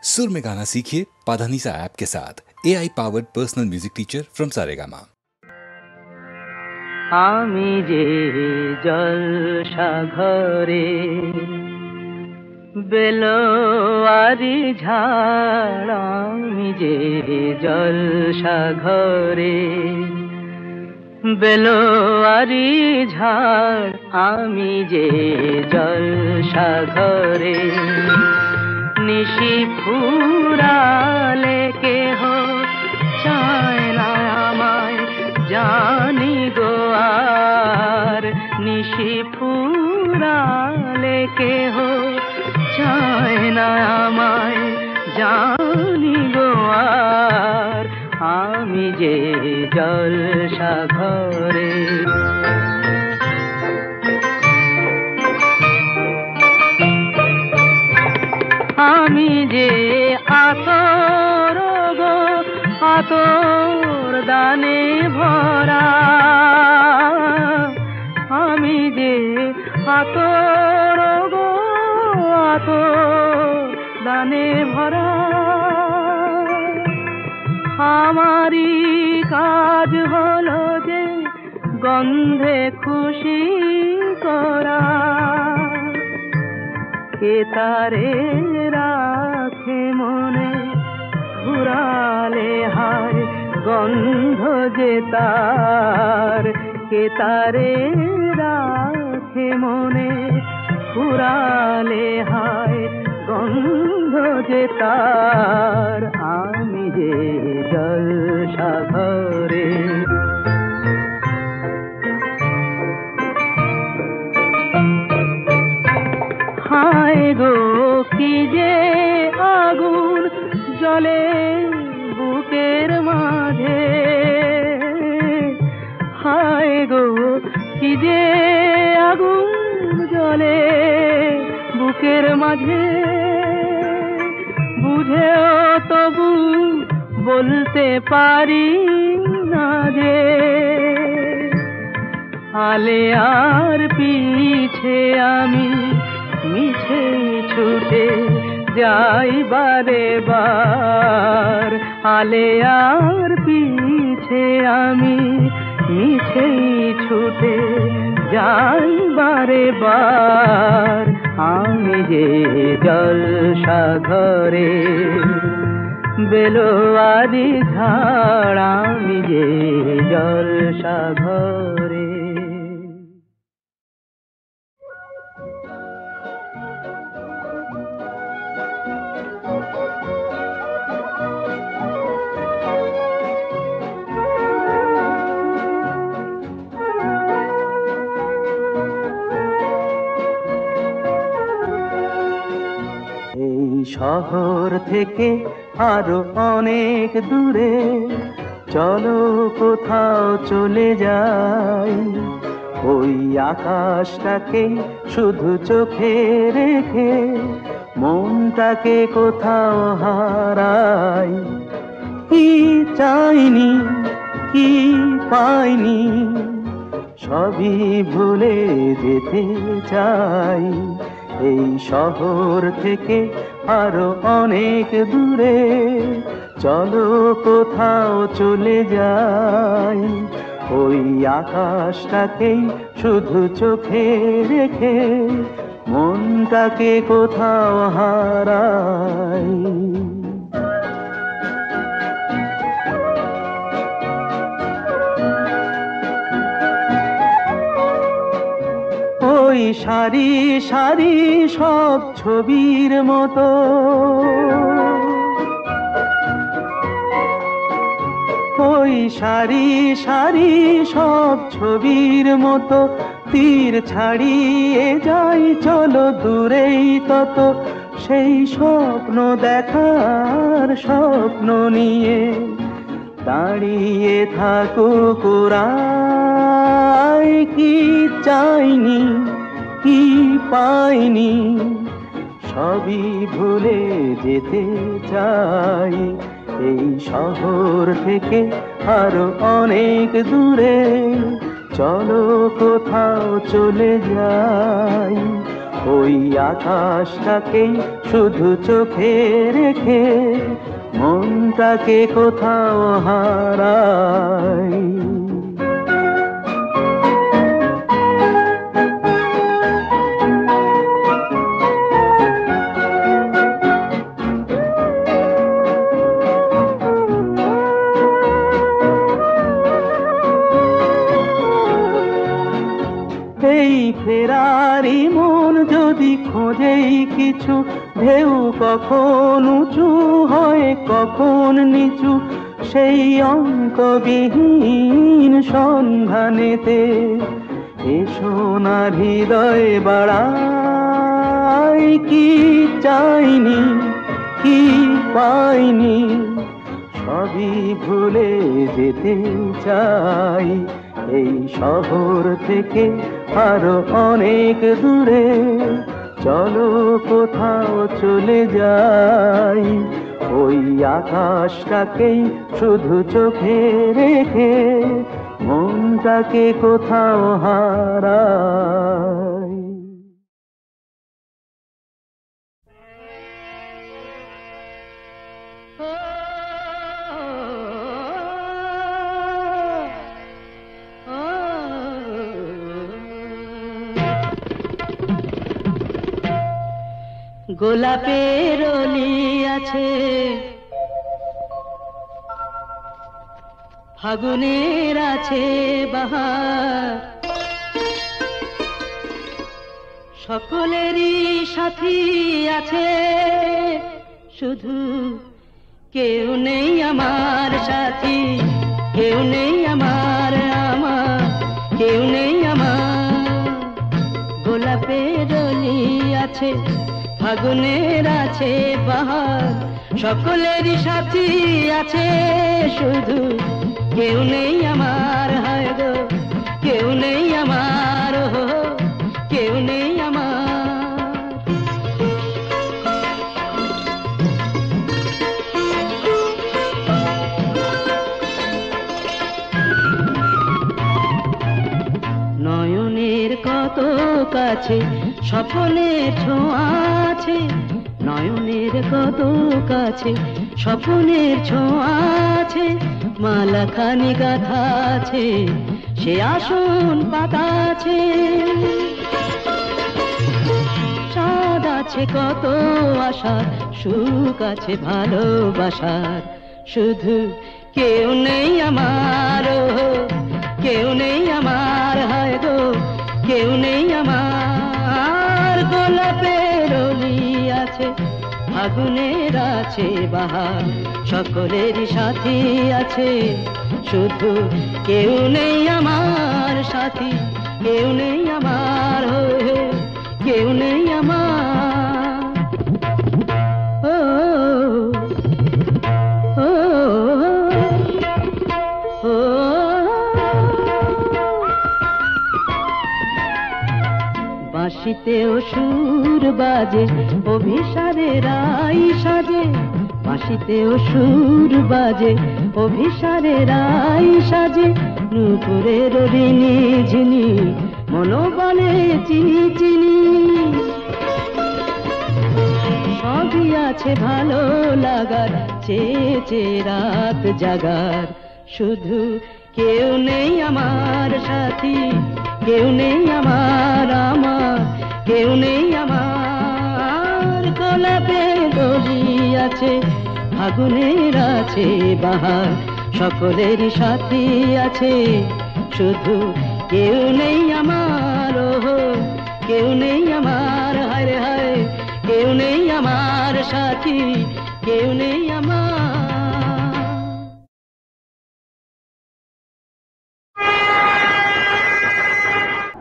सुर में गाना सीखिए पाधानीसा ऐप के साथ। AI powered personal music teacher from Saregama. আমি যে জলসা ঘরে বেলোয়ারি ঝাড়, আমি যে জলসা ঘরে বেলোয়ারি ঝাড়, আমি যে জলসা ঘরে নিশি ফুরালে কেহ চায় না আমায়, জানি গো আর নিশি ফুরালে কেহ চায় না আমায়, জানি গো আর আমি যে জলসা ঘরে। আমি যে আতর গো আতর দানে ভরা, আমি যে আতর গো আতর দানে ভরা, আমারই কাজ হলো যে গন্ধে খুশি করা, কে তারে রাখে মনে ঘুরালে হায় গন্ধ যে তার, কে তারে রাখে মনে ঘুরালে হায় গন্ধ যে তার, আমি যে জলসা ঘরে। হায় গো কি যে আগুন জ্বলে বুকের মাঝে, হায় গো কি যে আগুন জ্বলে বুকের মাঝে, বুঝেও তবু বলতে পারি না যে, আলে আর পিছে আমি মিছে ছুটে যাই বারে বার, আলে আর পিছে আমি মিছেই ছুটে যাই বারে বার, আমি যে জলসা ঘরে বেলোয়ারি ঝাড়, আমি যে জলসা ঘরে। শহর থেকে আরো অনেক দূরে চলো কোথাও চলে যাই, ওই আকাশটাকে শুধু চোখে রেখে মনটাকে কোথাও হারাই। কি চাইনি কি পাইনি সবই ভুলে যেতে চাই, এই শহর থেকে আরো অনেক দূরে চলো কোথাও চলে যাই, ওই আকাশটাকেই শুধু চোখে রেখে মনটাকে কোথাও হারাই। ওই সারি সারি সব ছবির মতো, ওই সারি সারি সব ছবির মতো তীর ছাড়িয়ে যাই চলো দূরেই তত, সেই স্বপ্ন দেখার স্বপ্ন নিয়ে দাঁড়িয়ে থাকুক ওরাই। কি চাইনি কি পাইনি সবই ভুলে যেতে চাই, এই শহর থেকে আরো অনেক দূরে চলো কোথাও চলে যাই, ওই আকাশটাকেই শুধু চোখে রেখে মনটাকে কোথাও হারাই। এই ফেরারি মন যদি খোঁজেই কিছু, ঢেউ কখন উঁচু হয় কখন নিচু, সেই অঙ্কবিহীন সন্ধানেতে এসো না হৃদয় বাড়াই। কি চাইনি কি পাইনি সবই ভুলে যেতে চাই। এই শহর থেকে আরো অনেক দূরে চলো কোথাও চলে যাই। ওই আকাশটাকেই শুধু চোখে রেখে মনটাকে কোথাও হারাই। গোলাপের অলি আছে, ফাগুনের আছে বাহার, সকলেরই সাথী আছে, শুধু কেউ নেই আমার সাথী, কেউ নেই আমার কেউ নেই আমার। গোলাপের অলি আছে, ফাগুনের আছে বাহার, সকলেরই সাথী আছে, শুধু কেউ নেই আমার, হায় গো কেউ নেই আমার, কেউ নেই আমার। নয়নের কত কাছে স্বপ্নের ছোঁয়া আছে, নয়নের কত কাছে স্বপ্নের ছোঁয়া আছে, মালাখানি গাথা আছে, সে আসন পাতা আছে। চাঁদ আছে কত আশার, সুখ আছে ভালোবাসার, শুধু কেউ নেই আমার, কেউ নেই আমার, হায় গো কেউ নেই আমার। গোলাপের অলি আছে, ফাগুনের আছে বাহার, সকলেরই সাথী আছে, শুধু কেউ নেই আমার সাথী, কেউ নেই আমার, কেউ নেই আমার। ও ও ও বাঁশিতেও সুর বাজে, অভিসারে রাই সাজে, বাঁশিতেও সুর বাজে, অভিসারে রাই সাজে, নূপুরের ঋণী ঝিনি মনোবলে চিনি চিনি। সবই আছে ভালো লাগার, চেয়ে রাত জাগার, শুধু কেউ নেই আমার সাথী, কেউ নেই আমার কেউ নেই আমার। গোলাপের অলি আছে, ফাগুনের আছে বাহার, সকলেরই সাথী আছে, শুধু কেউ নেই আমার, কেউ নেই আমার, হায় হায় কেউ নেই আমার সাথী, কেউ নেই আমার।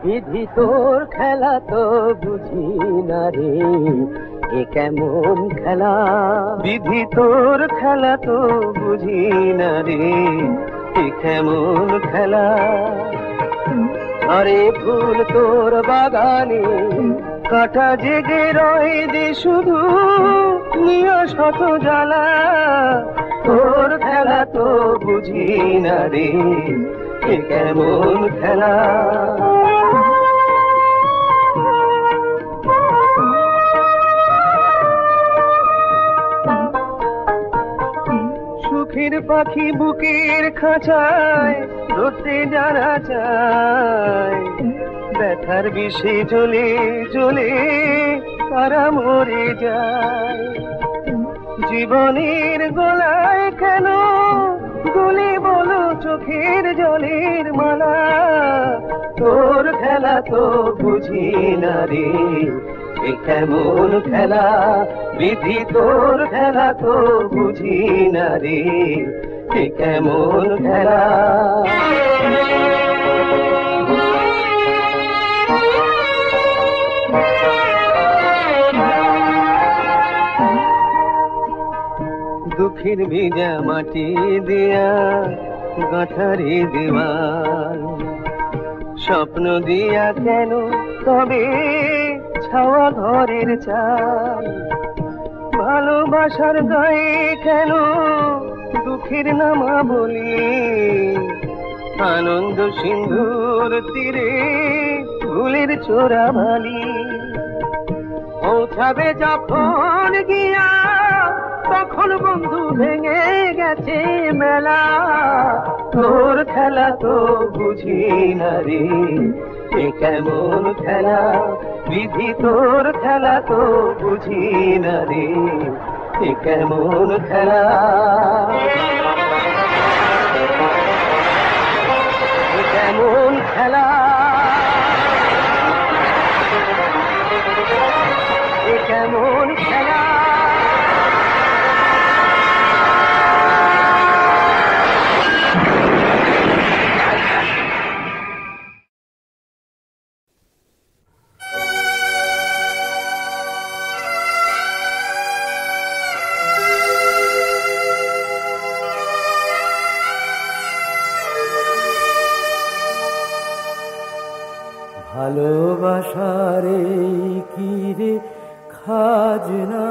বিধি তোর খেলা তো বুঝি না রে, এ কেমন খেলা। বিধি তোর খেলা তো বুঝি না রে, এ কেমন খেলা। আরে ফুল তোর বাগানে কাটা জেগে রয় দে শুধু, নিয় শত জ্বালা। তোর খেলা তো বুঝি না রে, এ কেমন খেলা। সুখের পাখি বুকের খাঁচায় ধরতে জানা চায়, ব্যথার বিষে জ্বলে জ্বলে তারা মরে যায়। জীবনের গলায় কেন গুলি বলো চোখের জলের মালা, তোর খেলা তো বুঝি না রে, এ কেমন খেলা বিধি, তোর খেলা তো বুঝি না রে, এ কেমন খেলা। দুঃখের ভেজা মাটি দিয়া গাঁথারি দেওয়াল, স্বপ্ন দিয়া কেন তবে ছাওয়া ঘরের চাল, ভালোবাসার গায়ে কেন দুঃখের নামা বলি, আনন্দ সিন্ধুর তীরে ফুলের চোরা বালি। পৌঁছাবে যখন গিয়া তখন বন্ধু ভেঙে গেছে মেলা, তোর খেলা তো বুঝি না রে, এ কেমন খেলা বিধি, তোর খেলা তো বুঝি না রে, এ কেমন খেলা। এ কেমন খেলা, এ কেমন খেলা। ভালোবাসার কি রে খাজনা,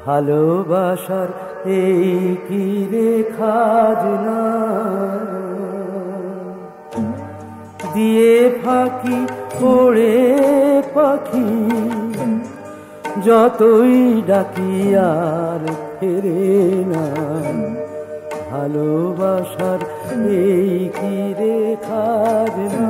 ভালোবাসার এই কি রে খাজনা, দিয়ে ফাঁকি ওড়ে পাখি যতই ডাকি আর ফেরে না, ভালোবাসার এই কি রে খাজনা।